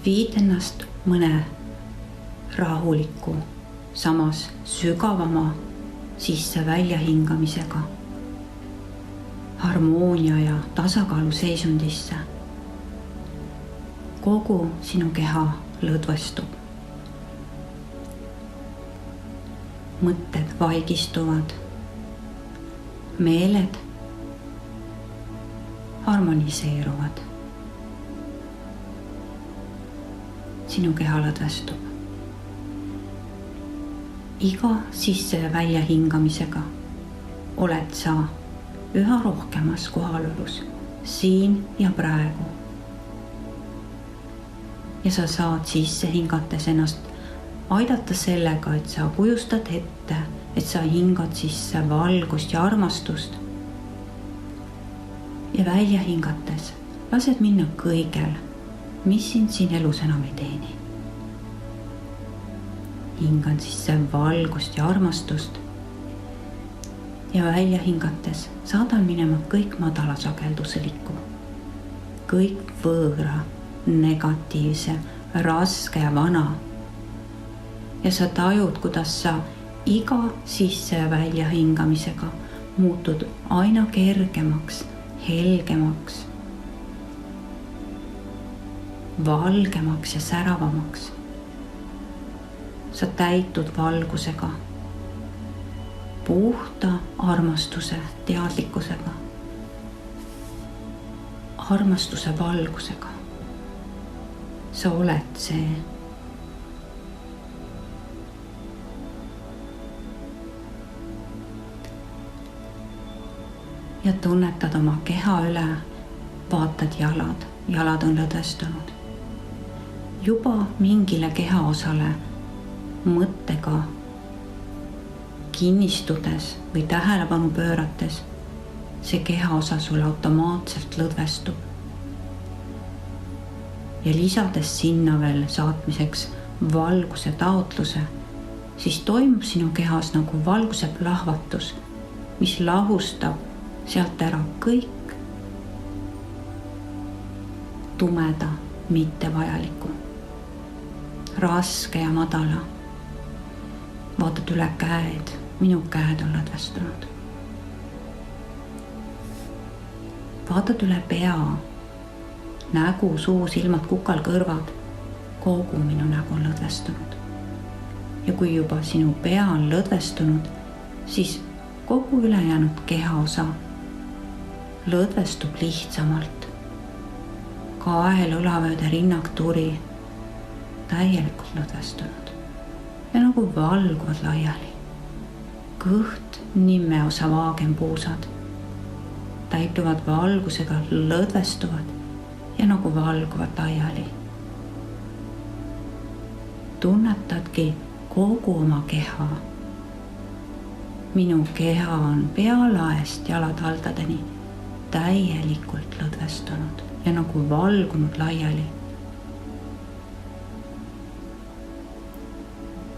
viid ennast mõne rahuliku, samas sügavama sisse-välja hingamisega harmoonia ja tasakaalu seisundisse. Kogu sinu keha lõdvestub. Mõtted vaigistuvad. Meeled harmoniseeruvad. Sinu keha lõdvestub. Iga sisse- ja välja hingamisega oled sa üha rohkemas kohalolus, siin ja praegu. Ja sa saad sisse hingates ennast aidata sellega, et sa kujustad ette, et sa hingad sisse valgust ja armastust. Ja välja hingates lased minna kõigel, mis sind siin elus enam ei teeni. Hingan sisse valgust ja armastust. Ja välja hingates saadan minema kõik madalasageduslikku, kõik võõra, negatiivse, raske ja vana. Ja sa tajud, kuidas sa iga sisse- ja välja hingamisega muutud aina kergemaks, helgemaks, valgemaks ja säravamaks. Sa täitud valgusega, puhta armastuse teadlikkusega, armastuse valgusega. Sa oled see. Ja tunnetad oma keha üle, vaatad jalad, jalad on lõdvestunud. Juba mingile kehaosale mõttega kinnistudes või tähelepanu pöörates, see kehaosa sul automaatselt lõdvestub. Ja lisades sinna veel saatmiseks valguse taotluse, siis toimub sinu kehas nagu valguse plahvatus, mis lahustab sealt ära kõik tumeda, mittevajaliku, raske ja madala. Vaatad üle käed, minu käed on lõdvestunud. Vaatad üle pea, nägu, suu, silmad, kukal, kõrvad, kogu minu nägu on lõdvestunud. Ja kui juba sinu pea on lõdvestunud, siis kogu ülejäänud kehaosa lõdvestub lihtsamalt. Kael, õlavööde, rinnak, turi täielikult lõdvestunud ja nagu valguvad laiali. Kõht, nimmeosa, vaagenpuusad täituvad valgusega, lõdvestuvad ja nagu valguvad laiali. Tunnetadki kogu oma keha. Minu keha on pealaest jalataldadeni täielikult lõdvestunud ja nagu valgunud laiali.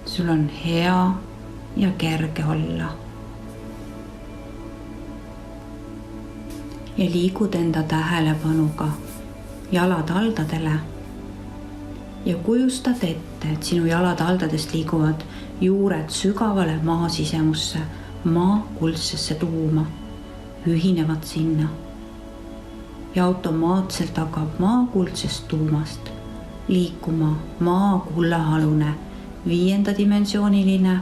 Sul on hea ja kerge olla. Ja liigud enda tähelepanuga jalataldadele ja kujustad ette, et sinu jalataldadest liiguvad juured sügavale maa sisemusse, maa kuldsesse tuuma, ühinevad sinna. Ja automaatselt hakkab maa kuldsest tuumast liikuma maa kullahalune, 5. dimensiooniline,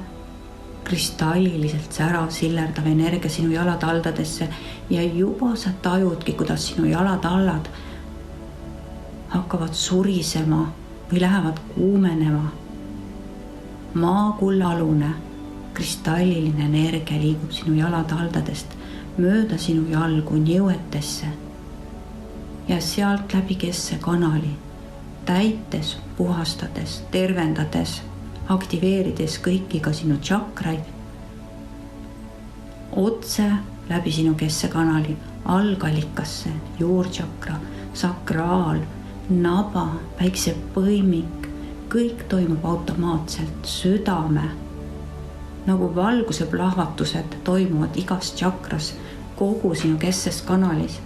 kristalliliselt särav, sillerdav energia sinu jalataldadesse ja juba sa tajudki, kuidas sinu jalatallad hakkavad surisema või lähevad kuumenema. Maa kullahalune, kristalliline energia liigub sinu jalataldadest mööda sinu jalgu njõuetesse ja sealt läbi kesse kanali, täites, puhastades, tervendades, aktiveerides kõiki ka sinu tšakraid, otse läbi sinu kessekanali algallikasse, juurtšakra, sakraal, naba, päiksepõimik, kõik toimub automaatselt, südame, nagu valguse plahvatused toimuvad igas tšakras, kogu sinu kesses kanalis,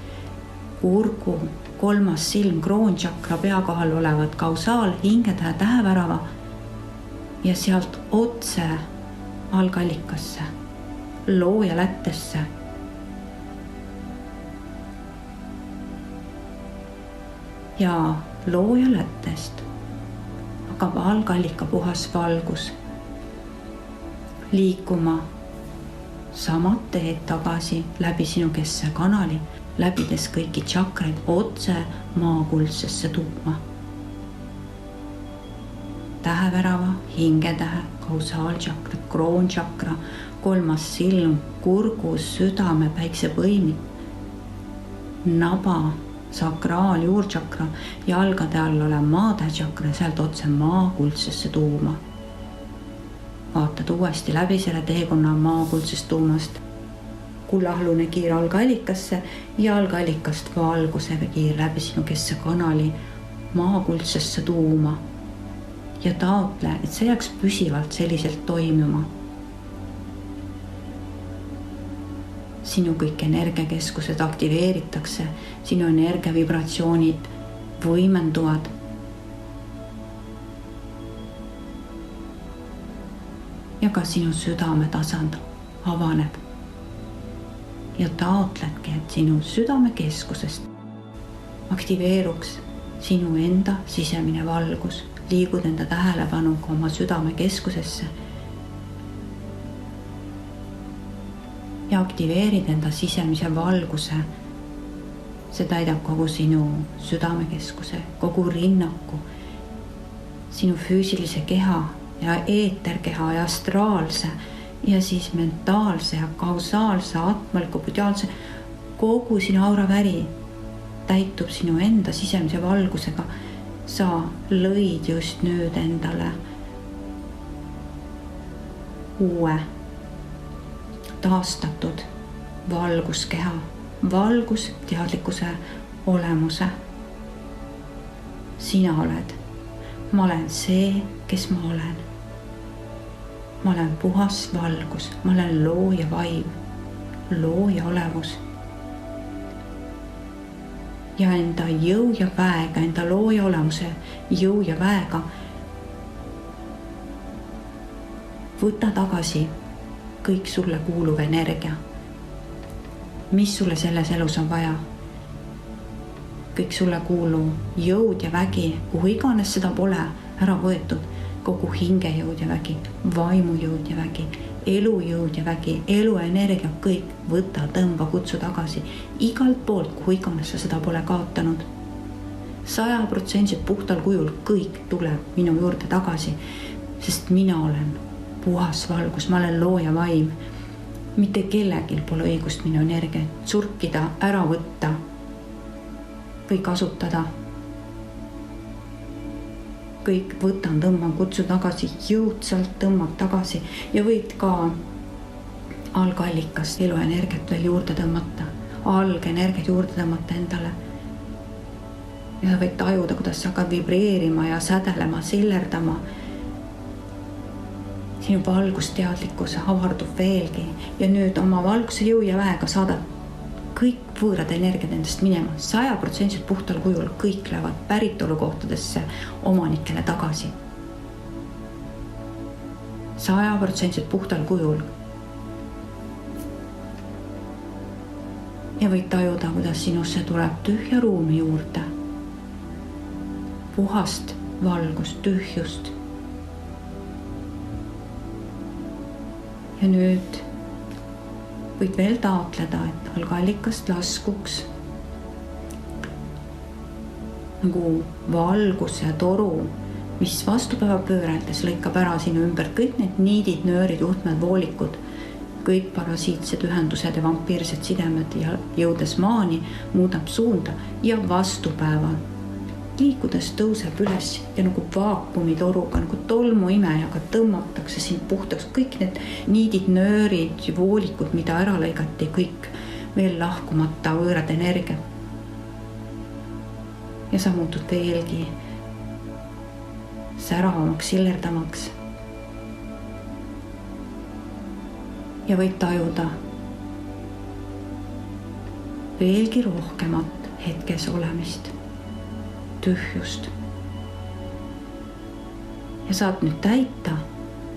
kurgu, 3. silm, kroontšakra pea kohal olevat kausaal, hingetähe, tähevärava ja sealt otse algallikasse, looja lättesse. Ja looja lättest hakkab algallika puhas valgus liikuma samad teed tagasi läbi sinu keskse kanali, läbides kõiki tšakraid otse maakuldsesse tuuma. Tähevärava, hingetähe, kausaaltšakra, kroontšakra, 3. silm, kurgus, südame, päiksepõimid, naba, sakraal, juurtšakra, jalgade all olev maatähtšakra, sealt otse maakuldsesse tuuma. Vaatad uuesti läbi selle teekonna maakuldsest tuumast, kullahlune kiir algallikasse ja algallikast valgusega kiir läbi sinu keskse kanali maakuldsesse tuuma ja taotle, et see jääks püsivalt selliselt toimima. Sinu kõik energiakeskused aktiveeritakse, sinu energiavibratsioonid võimenduvad. Ja ka sinu südame tasand avaneb. Ja taotledki, et sinu südamekeskusest aktiveeruks sinu enda sisemine valgus. Liigud enda tähelepanuga oma südamekeskusesse ja aktiveerid enda sisemise valguse. See täidab kogu sinu südamekeskuse, kogu rinnaku, sinu füüsilise keha ja eeterkeha ja astraalse ja siis mentaalse ja kausaalse, atmaliku, budiaalse, kogu sinu auraväri täitub sinu enda sisemise valgusega. Sa lõid just nüüd endale uue taastatud valguskeha, valgusteadlikkuse olemuse. Sina oled, ma olen see, kes ma olen. Ma olen puhas valgus, ma olen looja vaim, looja olevus. Ja enda jõu ja väega, enda looja olemuse jõu ja väega võta tagasi kõik sulle kuuluv energia. Mis sulle selles elus on vaja? Kõik sulle kuuluv jõud ja vägi, kuhu iganes seda pole ära võetud, kogu hingejõud ja vägi, vaimujõud ja vägi, elujõud ja vägi, eluenergia, kõik võta, tõmba, kutsu tagasi igalt poolt, kuhu iganes sa seda pole kaotanud. 100% puhtal kujul kõik tuleb minu juurde tagasi, sest mina olen puhas valgus, ma olen looja vaim. Mitte kellegil pole õigust minu energiat surkida, ära võtta või kasutada. Kõik võtan, tõmban, kutsu tagasi, jõudsalt tõmbab tagasi ja võid ka algallikast eluenergiat veel juurde tõmmata, algenergiat juurde tõmmata endale. Ja võid tajuda, kuidas sa hakkad vibreerima ja sädelema, sillerdama. Sinu valgusteadlikkus avardub veelgi ja nüüd oma valguse jõu ja väega saadad kõik võõrad energiat endast minema, 100% puhtal kujul, kõik lähevad päritolukohtadesse omanikele tagasi. 100% puhtal kujul. Ja võid tajuda, kuidas sinusse tuleb tühja ruumi juurde. Puhast valgust, tühjust. Ja nüüd võid veel taotleda, et algallikast laskuks nagu valguse toru, mis vastupäeva pööreldes lõikab ära sinu ümber kõik need niidid, nöörid, juhtmed, voolikud, kõik parasiitsed ühendused ja vampiirsed sidemed ja jõudes maani muudab suunda ja vastupäeval liikudes tõuseb üles ja nagu vaakumitoruga, nagu tolmuimejaga tõmmatakse sind puhtaks. Kõik need niidid, nöörid, voolikud, mida ära lõigati, kõik veel lahkumata võõrad energia. Ja sa muutud veelgi säravamaks, sillerdamaks. Ja võid tajuda veelgi rohkemat hetkes olemist. tühjust. Ja saad nüüd täita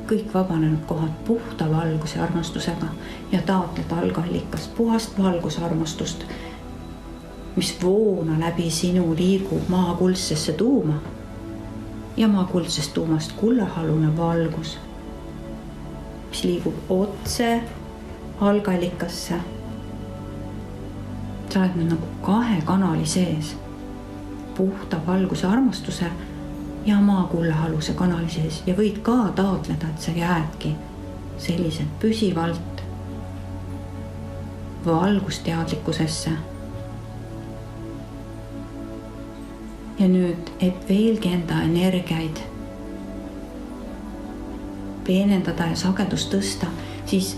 kõik vabanenud kohad puhta valguse armastusega ja taotled algallikast puhast valguse armastust, mis voona läbi sinu liigub maa kuldsesse tuuma ja maa kuldsest tuumast kullahalune valgus, mis liigub otse algallikasse. Sa oled nüüd nagu 2 kanali sees, puhta valguse armastuse ja maa kullahaluse kanali sees ja võid ka taotleda, et sa jäädki selliselt püsivalt valgusteadlikkusesse. Ja nüüd, et veelgi enda energiaid peenendada ja sagedust tõsta, siis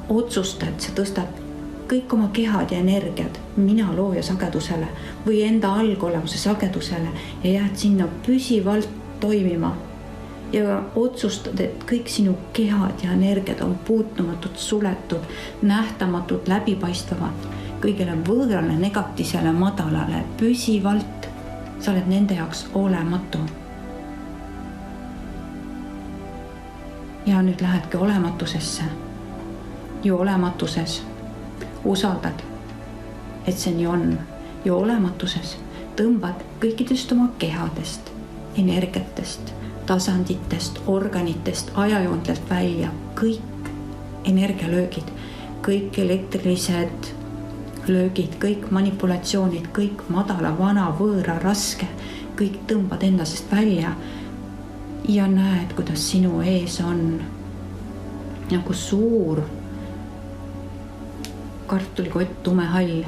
otsusta, et sa tõstad kõik oma kehad ja energiad mina looja sagedusele või enda algolemuse sagedusele ja jääd sinna püsivalt toimima ja otsustad, et kõik sinu kehad ja energiad on puutumatud, suletud, nähtamatud, läbipaistvad, kõigele võõrale, negatiivsele, madalale, püsivalt. Sa oled nende jaoks olematu. Ja nüüd lähedki olematusesse ja olematuses usaldad, et see nii on ja olematuses tõmbad kõikidest oma kehadest, energiatest, tasanditest, organitest, ajajoontelt välja kõik energialöögid, kõik elektrilised löögid, kõik manipulatsioonid, kõik madala, vana, võõra, raske, kõik tõmbad endasest välja ja näed, kuidas sinu ees on nagu suur kartulikott, tumehall,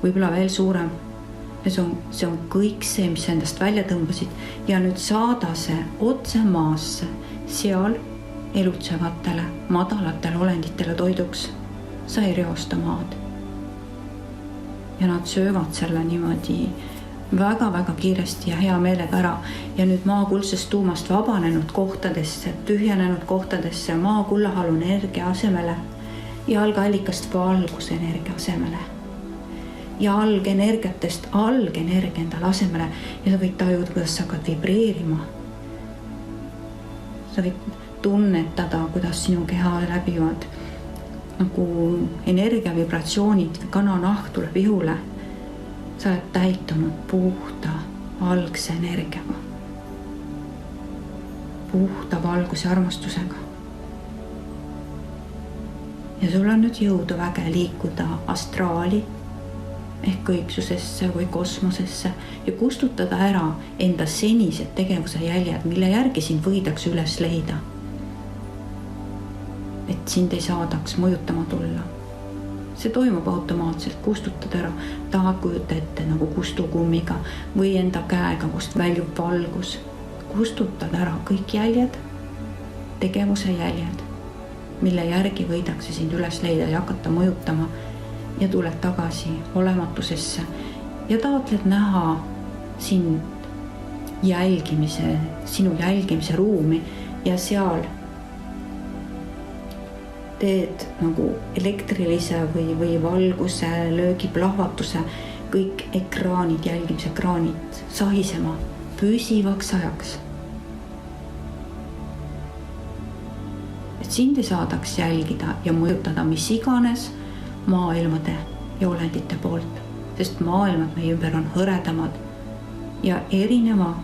võib-olla veel suurem. Ja see on kõik see, mis sa endast välja tõmbasid ja nüüd saada see otse maasse, seal elutsevatele, madalatele olenditele toiduks. Sa ei reosta maad. Ja nad söövad selle niimoodi väga-väga kiiresti ja hea meelega ära. Ja nüüd maa kuldsest tuumast vabanenud kohtadesse, tühjenenud kohtadesse, maa kullahalu energia asemele ja algallikast valguse energia asemele ja algenergiatest algenergia endale asemele ja sa võid tajuda, kuidas sa hakkad vibreerima. Sa võid tunnetada, kuidas sinu keha läbivad nagu energiavibratsioonid, kananahk tuleb ihule. Sa oled täitunud puhta algse energiaga, puhta valguse armastusega. Ja sul on nüüd jõudu väge liikuda astraali ehk kõiksusesse või kosmosesse ja kustutada ära enda senised tegevuse jäljed, mille järgi sind võidaks üles leida. Et sind ei saadaks mõjutama tulla. See toimub automaatselt, kustutad ära, tahad kujuta ette nagu kustukummiga või enda käega, kust väljub valgus. Kustutad ära kõik jäljed, tegevuse jäljed, mille järgi võidakse sind üles leida ja hakata mõjutama ja tuled tagasi olematusesse ja taotled näha sinu jälgimise ruumi ja seal teed nagu elektrilise või valguse löögi plahvatuse kõik ekraanid, jälgimisekraanid sahisema püsivaks ajaks. Et sind ei saadaks jälgida ja mõjutada mis iganes maailmade ja olendite poolt, sest maailmad meie ümber on hõredamad ja erineva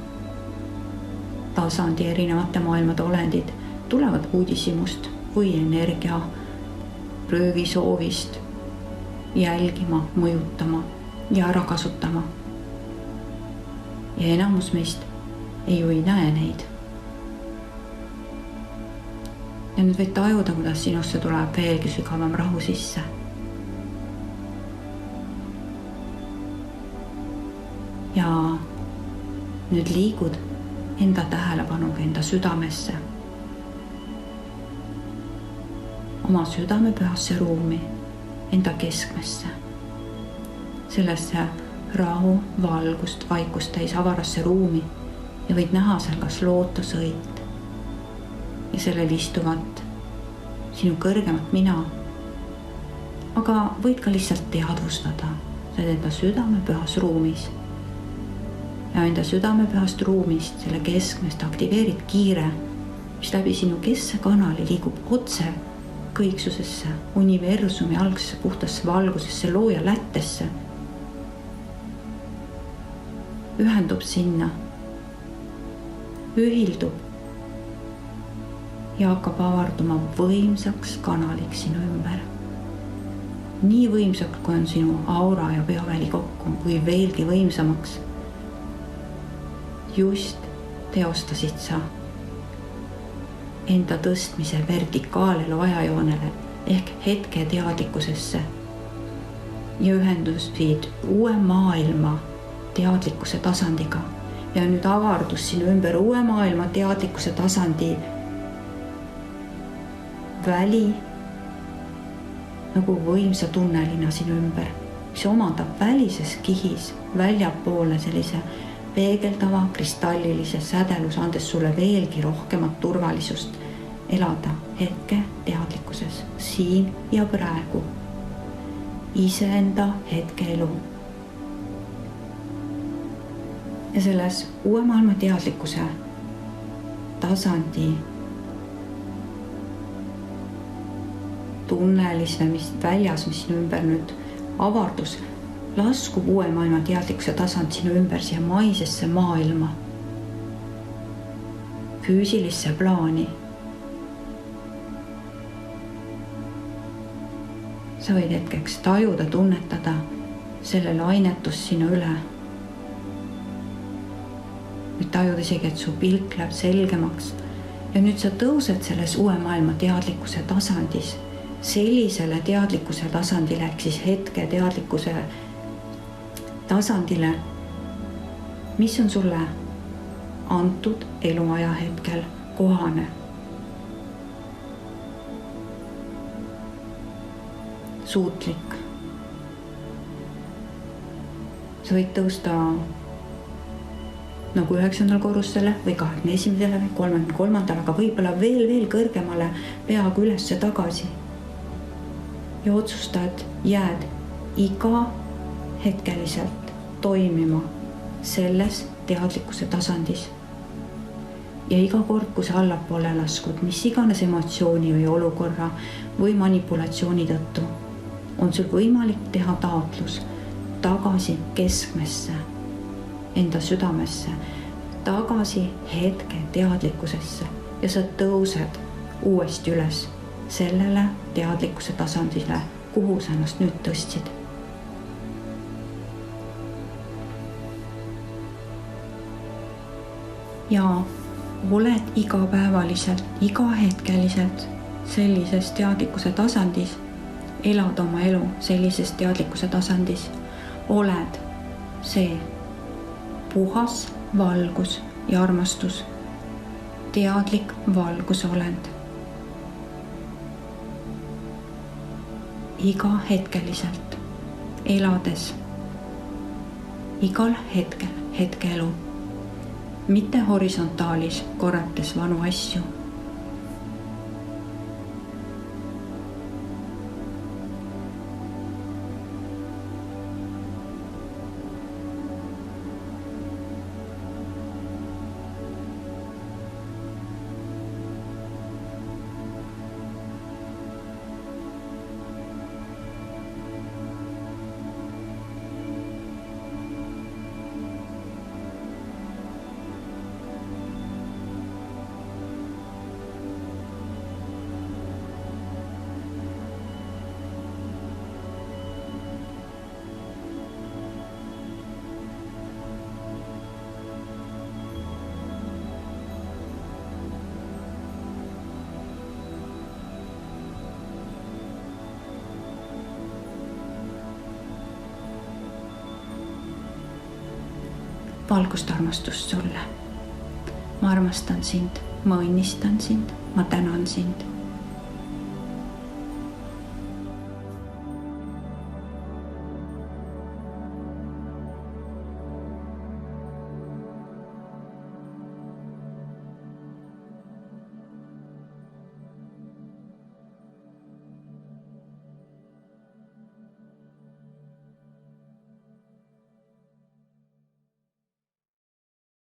tasandi, erinevate maailmade olendid tulevad uudishimust või energia pröövisoovist jälgima, mõjutama ja ära kasutama. Ja enamus meist ei näe neid. Ja nüüd võid tajuda, kuidas sinusse tuleb veelgi sügavam rahu sisse. Ja nüüd liigud enda tähelepanuga enda südamesse. Oma südame pühasse ruumi, enda keskmesse. Sellesse rahu, valgust, vaikust täis avarasse ruumi ja võid näha seal kas lootusõit ja sellel istuvat sinu kõrgemat mina. Aga võid ka lihtsalt teadvustada, sa oled enda südame pühas ruumis ja enda südamepühast ruumist, selle keskmest aktiveerid kiire, mis läbi sinu keskkanali liigub otse kõiksusesse, universumi algsesse puhtasse valgusesse, looja lättesse. Ühendub sinna, ühildub ja hakkab avarduma võimsaks kanaliks sinu ümber. Nii võimsaks, kui on sinu aura ja peaväli kokku, või veelgi võimsamaks. Just teostasid sa enda tõstmise vertikaalelu ajajoonele ehk hetke teadlikkusesse ja ühendus viid uue maailma teadlikkuse tasandiga. Ja nüüd avardus sinu ümber uue maailma teadlikkuse tasandi väli nagu võimsa tunnelina sinu ümber, mis omandab välises kihis väljapoole sellise peegeldava kristallilise sädeluse, andes sulle veelgi rohkemat turvalisust elada hetke teadlikkuses, siin ja praegu, iseenda hetkeelu. Ja selles uue maailma teadlikkuse tasandi tunnelise, mis väljas, mis sinu ümber nüüd avardus, laskub uue maailma teadlikkuse tasand sinu ümber siia maisesse maailma, füüsilisse plaani. Sa võid hetkeks tajuda, tunnetada selle lainetust sinu üle. Võid tajuda isegi, et su pilk läheb selgemaks ja nüüd sa tõused selles uue maailma teadlikkuse tasandis sellisele teadlikkuse tasandile ehk siis hetke teadlikkuse tasandile, mis on sulle antud eluaja hetkel kohane. Suutlik. Sa võid tõusta nagu 9. korrusele või 21. või 33. aga võib-olla veel kõrgemale peaaegu ülesse tagasi. Ja otsustad, jääd iga hetkeliselt toimima selles teadlikkuse tasandis. Ja iga kord, kui sa allapoole laskud, mis iganes emotsiooni või olukorra või manipulatsiooni tõttu, on sul võimalik teha taotlus tagasi keskmesse, enda südamesse, tagasi hetke teadlikkusesse ja sa tõused uuesti üles sellele teadlikkuse tasandile, kuhu sa ennast nüüd tõstsid. Ja oled igapäevaliselt, igahetkeliselt sellises teadlikkuse tasandis, elad oma elu sellises teadlikkuse tasandis, oled see puhas valgus ja armastus, teadlik valgusolend. Iga hetkeliselt, elades, igal hetkel hetkeelu, mitte horisontaalis korrates vanu asju. Valgust armastust sulle. Ma armastan sind, ma õnnistan sind, ma tänan sind